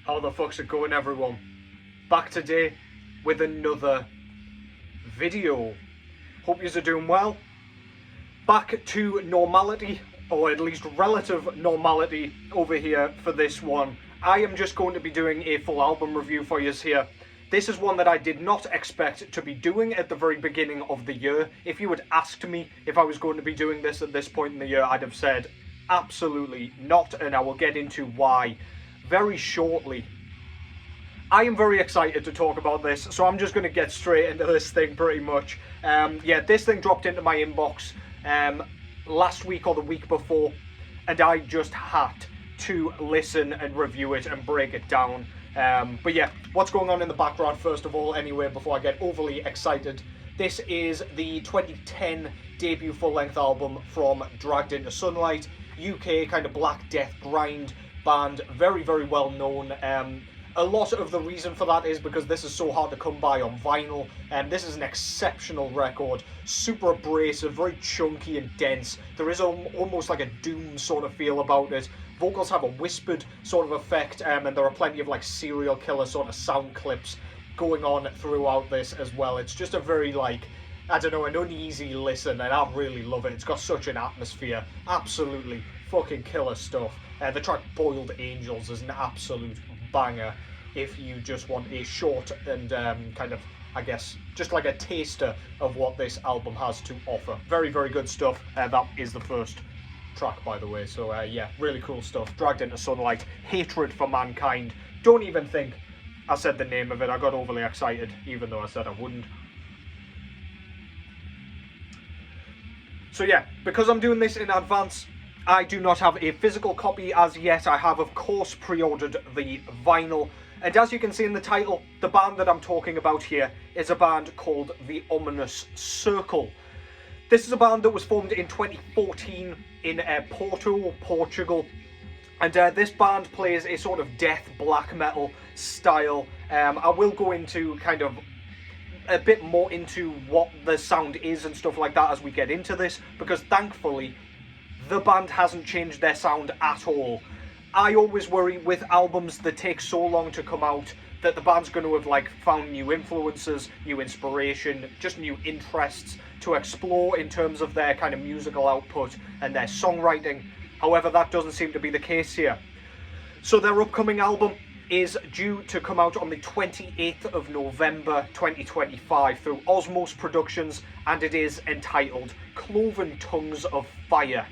How the fuck's it going, everyone? Back today with another video. Hope yous are doing well. Back to normality, or at least relative normality over here for this one. I am just going to be doing a full album review for yous here. This is one that I did not expect to be doing at the very beginning of the year. If you had asked me if I was going to be doing this at this point in the year, I'd have said absolutely not, and I will get into why very shortly. I am very excited to talk about this, so I'm just going to get straight into this thing pretty much. Yeah, this thing dropped into my inbox last week or the week before, and I just had to listen and review it and break it down. But yeah, what's going on in the background first of all anyway, before I get overly excited. This is the 2010 debut full-length album from Dragged Into Sunlight, UK kind of Black Death grind band, very, very well known. A lot of the reason for that is because this is so hard to come by on vinyl, and this is an exceptional record, super abrasive, very chunky and dense. There is almost like a doom sort of feel about it. Vocals have a whispered sort of effect, and there are plenty of like serial killer sort of sound clips going on throughout this as well. It's just a very, like, I don't know, an uneasy listen, and I really love it. It's got such an atmosphere, absolutely fucking killer stuff. The track Boiled Angels is an absolute banger if you just want a short and kind of, I guess, just like a taster of what this album has to offer. Very, very good stuff. That is the first track, by the way, so yeah, really cool stuff. Dragged Into Sunlight, Hatred for Mankind. Don't even think I said the name of it. I got overly excited, even though I said I wouldn't. So yeah, because I'm doing this in advance, I do not have a physical copy as yet. I have, of course, pre-ordered the vinyl. And as you can see in the title, the band that I'm talking about here is a band called The Ominous Circle. This is a band that was formed in 2014 in Porto, Portugal. And this band plays a sort of death black metal style. I will go into kind of a bit more into what the sound is and stuff like that as we get into this, because thankfully the band hasn't changed their sound at all. I always worry with albums that take so long to come out that the band's going to have like found new influences, new inspiration, just new interests to explore in terms of their kind of musical output and their songwriting. However, that doesn't seem to be the case here. So their upcoming album is due to come out on the 28th of November 2025 through Osmose Productions, and it is entitled Cloven Tongues of Fire,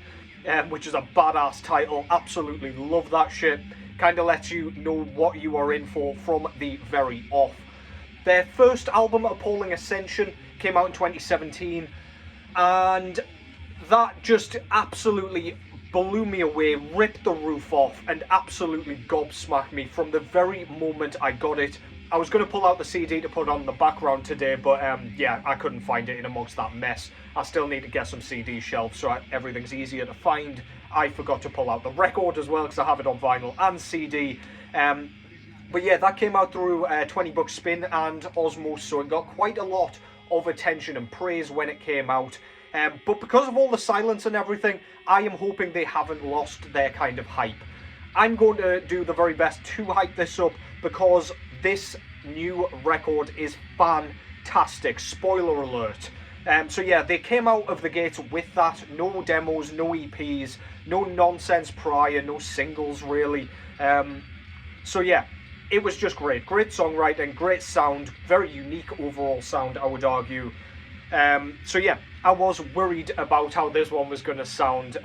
which is a badass title. Absolutely love that shit. Kind of lets you know what you are in for from the very off. Their first album, Appalling Ascension, came out in 2017, and that just absolutely blew me away, ripped the roof off, and absolutely gobsmacked me from the very moment I got it. I was going to pull out the CD to put on the background today, but yeah, I couldn't find it in amongst that mess. I still need to get some CD shelves so everything's easier to find. I forgot to pull out the record as well because I have it on vinyl and CD. But yeah, that came out through 20 Buck Spin and Osmose, so it got quite a lot of attention and praise when it came out. But because of all the silence and everything, I am hoping they haven't lost their kind of hype. I'm going to do the very best to hype this up because this new record is fantastic. Spoiler alert. So yeah, they came out of the gates with that. No demos, no EPs, no nonsense prior, no singles really. So yeah, it was just great. Great songwriting, great sound, very unique overall sound, I would argue. So yeah, I was worried about how this one was going to sound,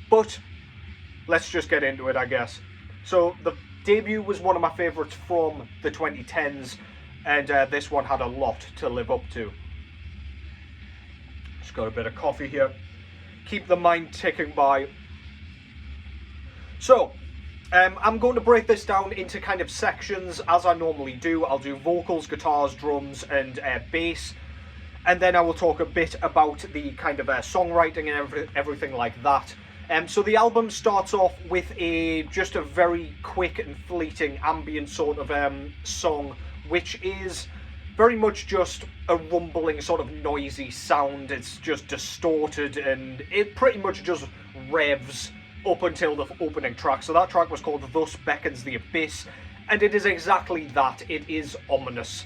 but let's just get into it, I guess. So the debut was one of my favourites from the 2010s, and this one had a lot to live up to. Just got a bit of coffee here. Keep the mind ticking by. So, I'm going to break this down into kind of sections as I normally do. I'll do vocals, guitars, drums, and bass. And then I will talk a bit about the kind of songwriting and everything like that. So the album starts off with just a very quick and fleeting ambient sort of song, which is very much just a rumbling sort of noisy sound. It's just distorted, and it pretty much just revs up until the opening track. So that track was called Thus Beckons the Abyss, and it is exactly that. It is ominous.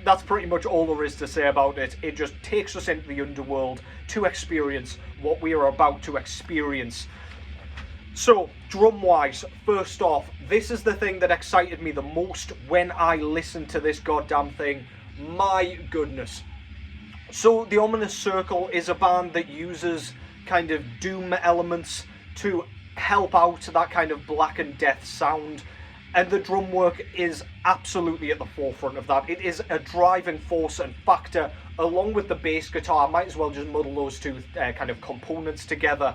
That's pretty much all there is to say about it. It just takes us into the underworld to experience what we are about to experience. So, drum-wise, first off, this is the thing that excited me the most when I listened to this goddamn thing. My goodness. So, the Ominous Circle is a band that uses kind of doom elements to help out that kind of Black and Death sound. And the drum work is absolutely at the forefront of that. It is a driving force and factor, along with the bass guitar. I might as well just muddle those two kind of components together.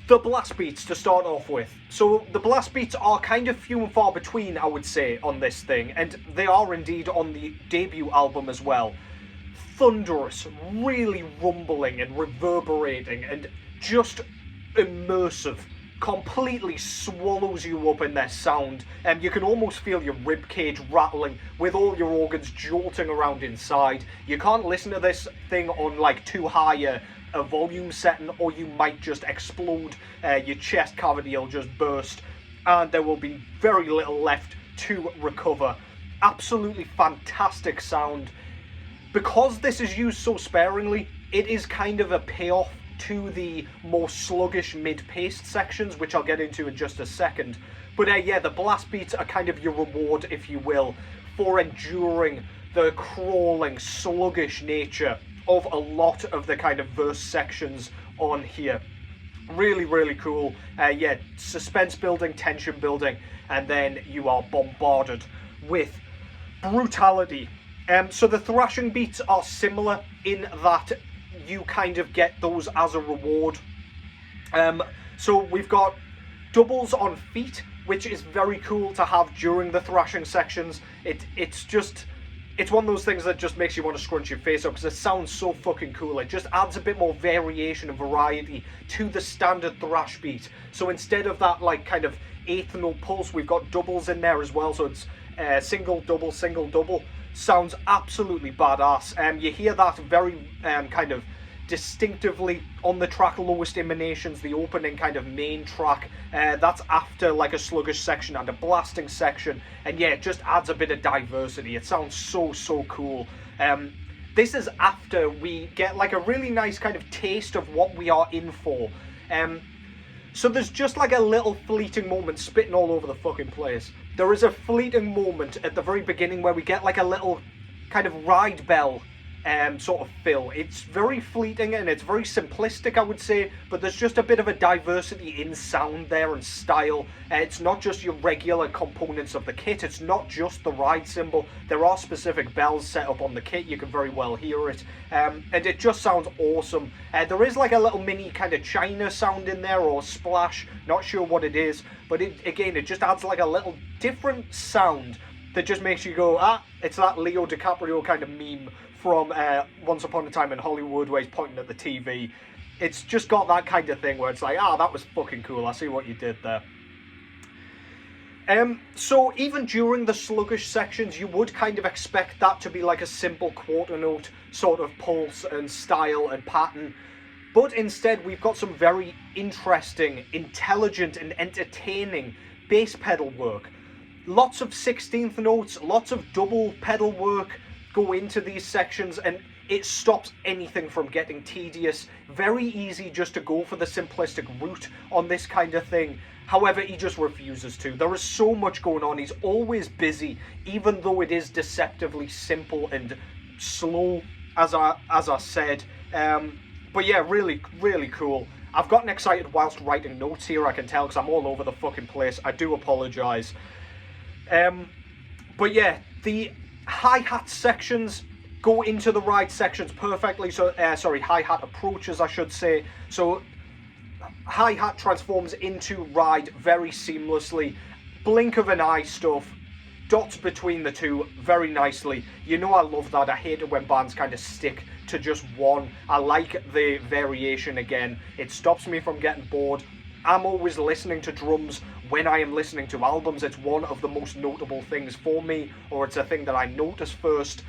The blast beats to start off with. So the blast beats are kind of few and far between, I would say, on this thing. And they are indeed on the debut album as well. Thunderous, really rumbling and reverberating and just immersive. Completely swallows you up in their sound, and you can almost feel your ribcage rattling with all your organs jolting around inside. You can't listen to this thing on like too high a volume setting, or you might just explode. Your chest cavity will just burst, and there will be very little left to recover. Absolutely fantastic sound. Because this is used so sparingly, it is kind of a payoff to the more sluggish mid-paced sections, which I'll get into in just a second. But yeah, the blast beats are kind of your reward, if you will, for enduring the crawling, sluggish nature of a lot of the kind of verse sections on here. Really, really cool. Yeah, suspense building, tension building, and then you are bombarded with brutality. So the thrashing beats are similar in that you kind of get those as a reward. So we've got doubles on feet, which is very cool to have during the thrashing sections. It's one of those things that just makes you want to scrunch your face up, because it sounds so fucking cool. It just adds a bit more variation and variety to the standard thrash beat. So instead of that like kind of eighth note pulse, we've got doubles in there as well. So it's single, double, single, double. Sounds absolutely badass. You hear that very kind of distinctively on the track Lowest Emanations, the opening kind of main track. That's after like a sluggish section and a blasting section, and yeah, it just adds a bit of diversity. It sounds so cool. This is after we get like a really nice kind of taste of what we are in for. So there's just like a little fleeting moment, spitting all over the fucking place. There is a fleeting moment at the very beginning where we get like a little kind of ride bell sort of fill. It's very fleeting and it's very simplistic, I would say, but there's just a bit of a diversity in sound there and style. It's not just your regular components of the kit. It's not just the ride cymbal. There are specific bells set up on the kit. You can very well hear it, and it just sounds awesome. There is like a little mini kind of China sound in there, or splash, not sure what it is, but it just adds like a little different sound that just makes you go, it's that Leo DiCaprio kind of meme from Once Upon a Time in Hollywood where he's pointing at the TV. It's just got that kind of thing where it's like, that was fucking cool, I see what you did there. So even during the sluggish sections, you would kind of expect that to be like a simple quarter note sort of pulse and style and pattern. But instead, we've got some very interesting, intelligent and entertaining bass pedal work. Lots of 16th notes, lots of double pedal work go into these sections, and it stops anything from getting tedious. Very easy just to go for the simplistic route on this kind of thing. However, he just refuses to. There is so much going on. He's always busy, even though it is deceptively simple and slow, as I said. But yeah, really, really cool. I've gotten excited whilst writing notes here, I can tell, because I'm all over the fucking place. I do apologise. But yeah, the hi-hat sections go into the ride sections perfectly. So, hi-hat approaches, I should say. So, hi-hat transforms into ride very seamlessly. Blink of an eye stuff. Dots between the two very nicely. You know I love that. I hate it when bands kind of stick to just one. I like the variation again. It stops me from getting bored. I'm always listening to drums when I am listening to albums. It's one of the most notable things for me, or it's a thing that I notice first.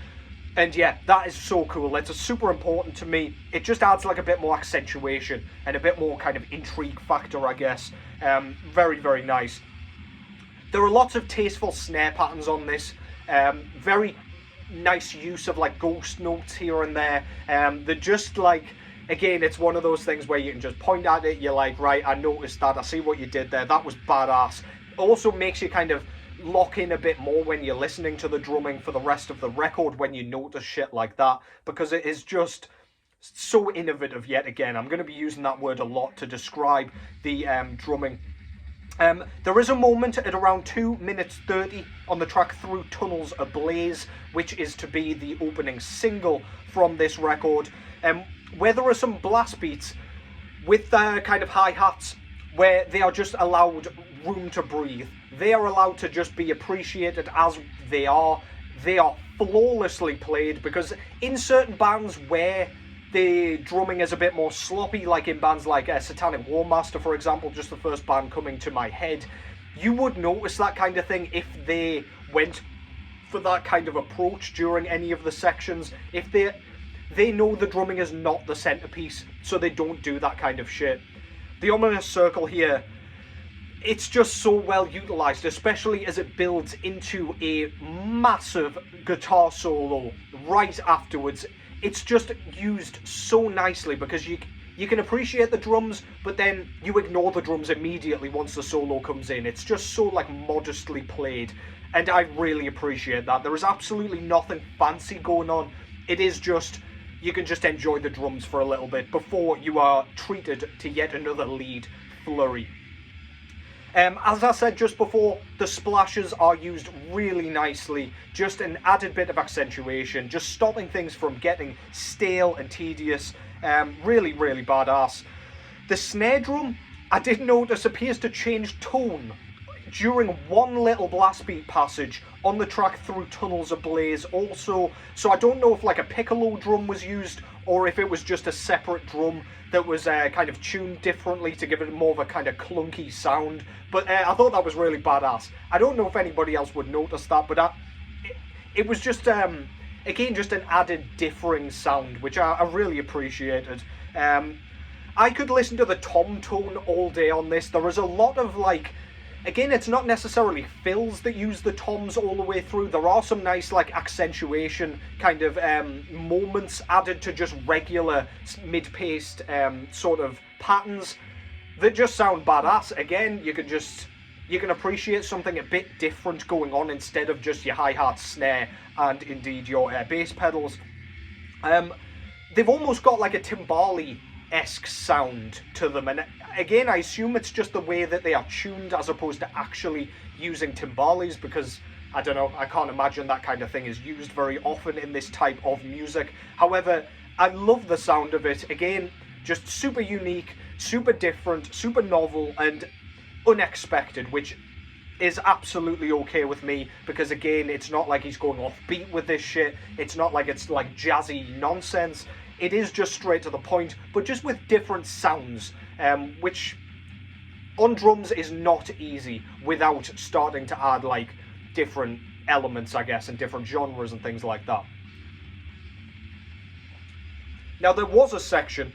And yeah, that is so cool. It's super important to me. It just adds like a bit more accentuation and a bit more kind of intrigue factor, I guess. Very, very nice. There are lots of tasteful snare patterns on this. Very nice use of like ghost notes here and there. They're just like, again, it's one of those things where you can just point at it, you're like, right, I noticed that, I see what you did there, that was badass. It also makes you kind of lock in a bit more when you're listening to the drumming for the rest of the record, when you notice shit like that, because it is just so innovative yet again. I'm going to be using that word a lot to describe the drumming. There is a moment at around 2 minutes 30 on the track Through Tunnels Ablaze, which is to be the opening single from this record, where there are some blast beats with kind of hi-hats where they are just allowed room to breathe. They are allowed to just be appreciated as they are. They are flawlessly played, because in certain bands where the drumming is a bit more sloppy, like in bands like Satanic Warmaster, for example, just the first band coming to my head, you would notice that kind of thing if they went for that kind of approach during any of the sections. If they know the drumming is not the centerpiece, so they don't do that kind of shit. The ominous circle here, it's just so well utilized, especially as it builds into a massive guitar solo right afterwards. It's just used so nicely, because you can appreciate the drums, but then you ignore the drums immediately once the solo comes in. It's just so like modestly played, and I really appreciate that. There is absolutely nothing fancy going on. It is just, you can just enjoy the drums for a little bit before you are treated to yet another lead flurry. As I said just before, the splashes are used really nicely, just an added bit of accentuation, just stopping things from getting stale and tedious. Really, really badass. The snare drum, I did notice, appears to change tone during one little blast beat passage on the track Through Tunnels Ablaze also. So I don't know if like a piccolo drum was used, or if it was just a separate drum that was kind of tuned differently to give it more of a kind of clunky sound. But I thought that was really badass. I don't know if anybody else would notice that, but it was just, again, just an added differing sound, which I really appreciated. I could listen to the tom tone all day on this. There is a lot of like, again, it's not necessarily fills that use the toms all the way through. There are some nice like accentuation kind of moments added to just regular mid-paced sort of patterns that just sound badass. Again, you can appreciate something a bit different going on instead of just your hi-hat, snare, and indeed your bass pedals. They've almost got like a timbali-esque sound to them, and again, I assume it's just the way that they are tuned as opposed to actually using timbales, because I don't know, I can't imagine that kind of thing is used very often in this type of music. However, I love the sound of it. Again, just super unique, super different, super novel, and unexpected, which is absolutely okay with me, because again, it's not like he's going off beat with this shit. It's not like it's like jazzy nonsense. It is just straight to the point, but just with different sounds, which on drums is not easy without starting to add like different elements, I guess, and different genres and things like that. Now, there was a section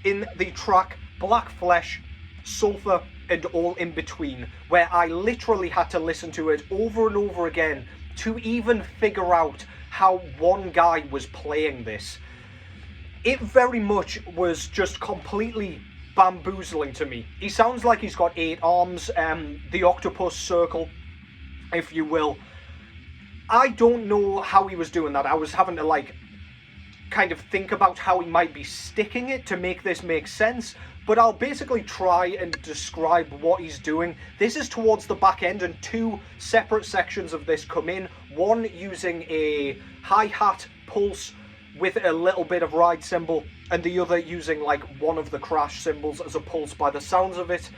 in the track Black Flesh, Sulphur, and All in Between where I literally had to listen to it over and over again to even figure out how one guy was playing this. It very much was just completely bamboozling to me. He sounds like he's got 8 arms, the octopus circle, if you will. I don't know how he was doing that. I was having to like kind of think about how he might be sticking it to make this make sense, but I'll basically try and describe what he's doing. This is towards the back end, and 2 separate sections of this come in, one using a hi-hat pulse with a little bit of ride cymbal, and the other using like one of the crash cymbals as a pulse by the sounds of it.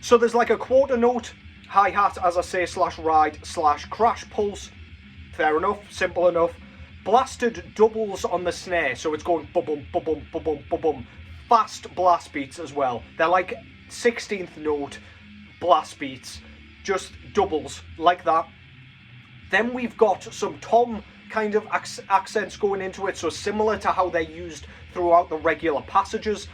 So there's like a quarter note hi-hat, as I say, slash ride slash crash pulse. Fair enough, simple enough. Blasted doubles on the snare, so it's going bum-bum, bum-bum, bum-bum, bum-bum. Fast blast beats as well. They're like 16th note blast beats, just doubles like that. Then we've got some tom kind of accents going into it, so similar to how they're used throughout the regular passages.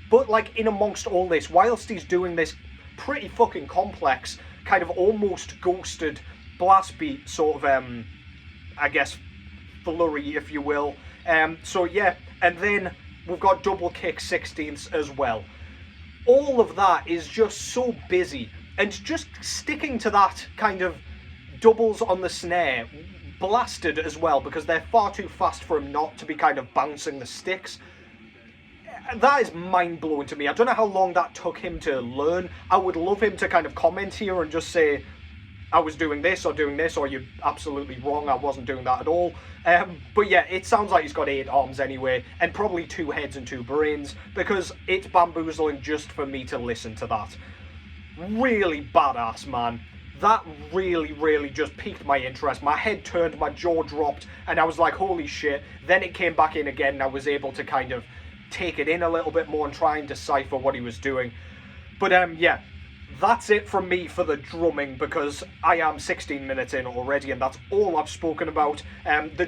But like in amongst all this, whilst he's doing this pretty fucking complex, kind of almost ghosted blast beat sort of, I guess, flurry, if you will. So yeah, and then we've got double kick 16ths as well. All of that is just so busy, and just sticking to that kind of doubles on the snare, blasted as well, because they're far too fast for him not to be kind of bouncing the sticks. That is mind-blowing to me. I don't know how long that took him to learn. I would love him to kind of comment here and just say, I was doing this, or you're absolutely wrong, I wasn't doing that at all. But yeah, it sounds like he's got 8 arms anyway, and probably 2 heads and 2 brains, because it's bamboozling just for me to listen to that. Really badass, man. That really, really just piqued my interest. My head turned, my jaw dropped, and I was like, holy shit. Then it came back in again, and I was able to kind of take it in a little bit more and try and decipher what he was doing. But yeah, that's it from me for the drumming, because I am 16 minutes in already, and that's all I've spoken about. The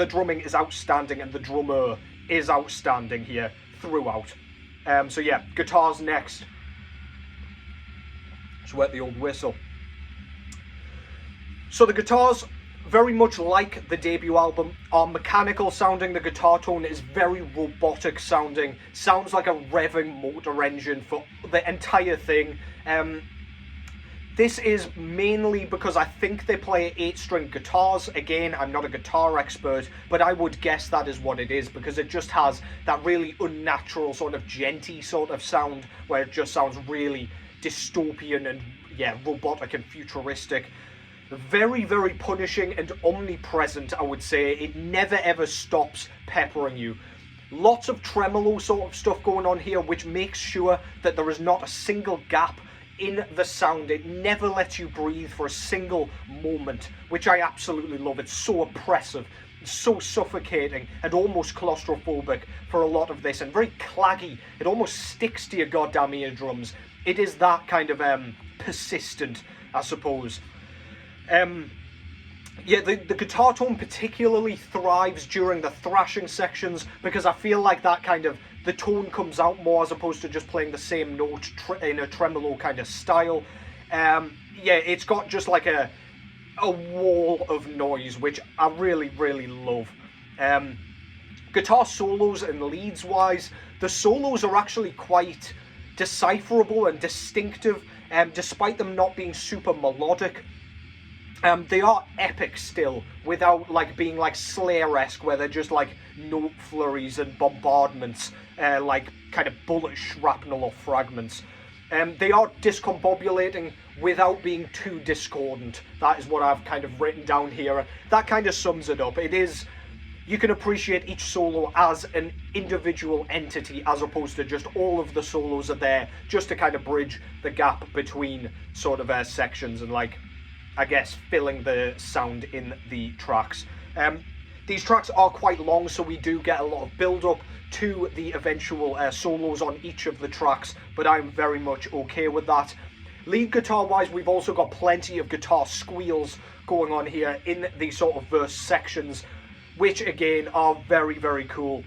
drumming is outstanding, and the drummer is outstanding here throughout. So yeah, guitars next. Just wet the old whistle. So the guitars, very much like the debut album, are mechanical sounding. The guitar tone is very robotic sounding. Sounds like a revving motor engine for the entire thing. This is mainly because I think they play 8-string guitars. Again, I'm not a guitar expert, but I would guess that is what it is, because it just has that really unnatural sort of djenty sort of sound, where it just sounds really dystopian and, yeah, robotic and futuristic. Very, very punishing and omnipresent, I would say. It never ever stops peppering you. Lots of tremolo sort of stuff going on here, which makes sure that there is not a single gap in the sound. It never lets you breathe for a single moment, which I absolutely love. It's so oppressive, so suffocating, and almost claustrophobic for a lot of this, and very claggy. It almost sticks to your goddamn eardrums. It is that kind of persistent, I suppose. Yeah, the guitar tone particularly thrives during the thrashing sections, because I feel like that kind of, the tone comes out more as opposed to just playing the same note in a tremolo kind of style. Yeah, it's got just like a wall of noise, which I really, really love. Guitar solos and leads wise, the solos are actually quite decipherable and distinctive, despite them not being super melodic. They are epic still, without like being like Slayer-esque, where they're just like note flurries and bombardments, like kind of bullet shrapnel or fragments. They are discombobulating without being too discordant. That is what I've kind of written down here. That kind of sums it up. It is, you can appreciate each solo as an individual entity, as opposed to just all of the solos are there just to kind of bridge the gap between sort of sections and, like, I guess, filling the sound in the tracks. These tracks are quite long, so we do get a lot of build-up to the eventual solos on each of the tracks, but I'm very much okay with that. Lead guitar-wise, we've also got plenty of guitar squeals going on here in the sort of verse sections, which, again, are very, very cool.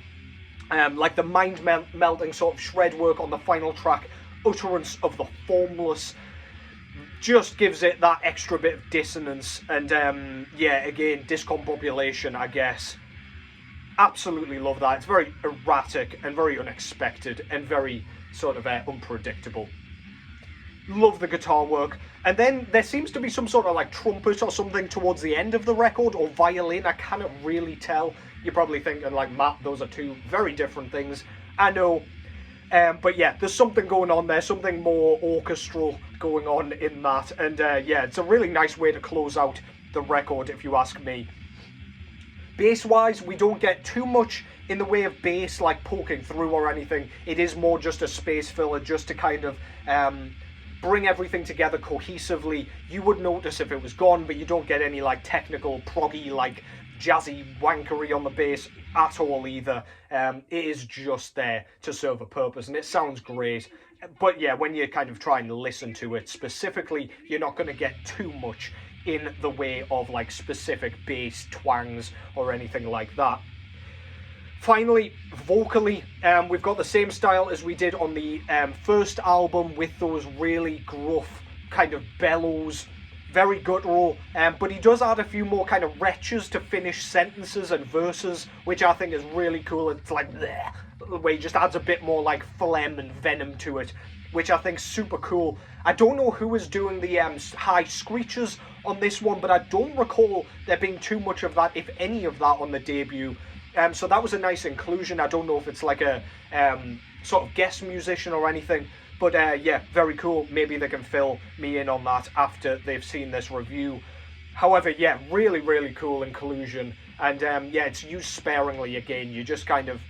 Like the mind-melting sort of shred work on the final track, utterance of the formless, just gives it that extra bit of dissonance, and yeah, again, discombobulation, I guess. Absolutely love that. It's very erratic and very unexpected and very sort of unpredictable. Love the guitar work. And then there seems to be some sort of like trumpet or something towards the end of the record, or violin, I cannot really tell. You're probably thinking like, Matt, those are two very different things. I know. But yeah, there's something going on there, something more orchestral going on in that, and yeah, it's a really nice way to close out the record, if you ask me. Bass-wise, we don't get too much in the way of bass, like poking through or anything. It is more just a space filler, just to kind of bring everything together cohesively. You would notice if it was gone, but you don't get any like technical, proggy, like jazzy wankery on the bass at all either. It is just there to serve a purpose, and it sounds great. But yeah, when you kind of try and listen to it specifically, you're not going to get too much in the way of like specific bass twangs or anything like that. Finally, vocally, we've got the same style as we did on the first album, with those really gruff kind of bellows, very guttural, but he does add a few more kind of retches to finish sentences and verses, which I think is really cool. It's like bleh, where he just adds a bit more like phlegm and venom to it, which I think is super cool. I don't know who is doing the high screeches on this one, but I don't recall there being too much of that, if any of that, on the debut. So that was a nice inclusion. I don't know if it's like a sort of guest musician or anything, but yeah, very cool. Maybe they can fill me in on that after they've seen this review. However, yeah, really, really cool inclusion. And yeah, it's used sparingly again. You just kind of,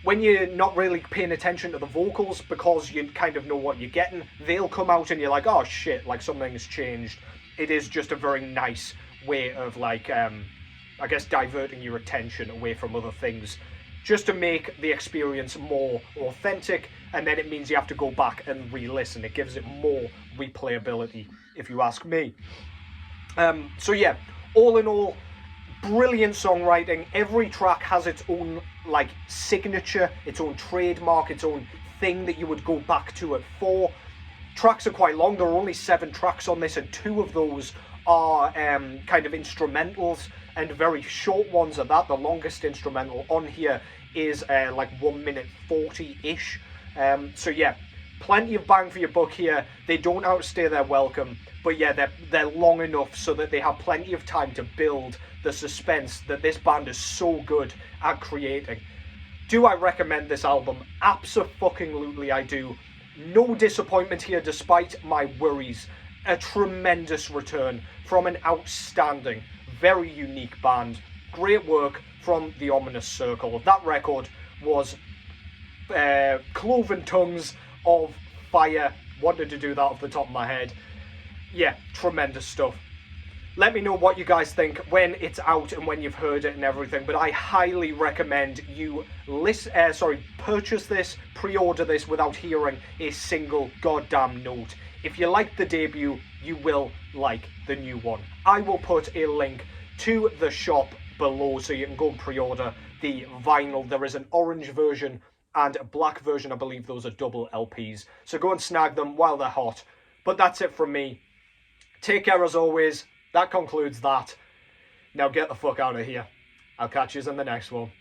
when you're not really paying attention to the vocals because you kind of know what you're getting, they'll come out and you're like, oh shit, like something's changed. It is just a very nice way of like, I guess, diverting your attention away from other things, just to make the experience more authentic, and then it means you have to go back and re-listen. It gives it more replayability, if you ask me. So yeah, all in all, brilliant songwriting. Every track has its own like signature, its own trademark, its own thing that you would go back to it for. Tracks are quite long. There are only 7 tracks on this, and 2 of those are kind of instrumentals, and very short ones at that. The longest instrumental on here is like 1 minute 40-ish. So yeah, plenty of bang for your buck here. They don't outstay their welcome, but yeah, they're long enough so that they have plenty of time to build the suspense that this band is so good at creating. Do I recommend this album? Abso-fucking-lutely I do. No disappointment here despite my worries. A tremendous return from an outstanding, very unique band. Great work from the Ominous Circle. That record was Cloven Tongues of Fire. Wanted to do that off the top of my head. Yeah, tremendous stuff. Let me know what you guys think when it's out and when you've heard it and everything, but I highly recommend you purchase this, pre-order this without hearing a single goddamn note. If you like the debut, you will like the new one. I will put a link to the shop below so you can go and pre-order the vinyl. There is an orange version and a black version. I believe those are double LPs. So go and snag them while they're hot. But that's it from me. Take care as always. That concludes that. Now get the fuck out of here. I'll catch you in the next one.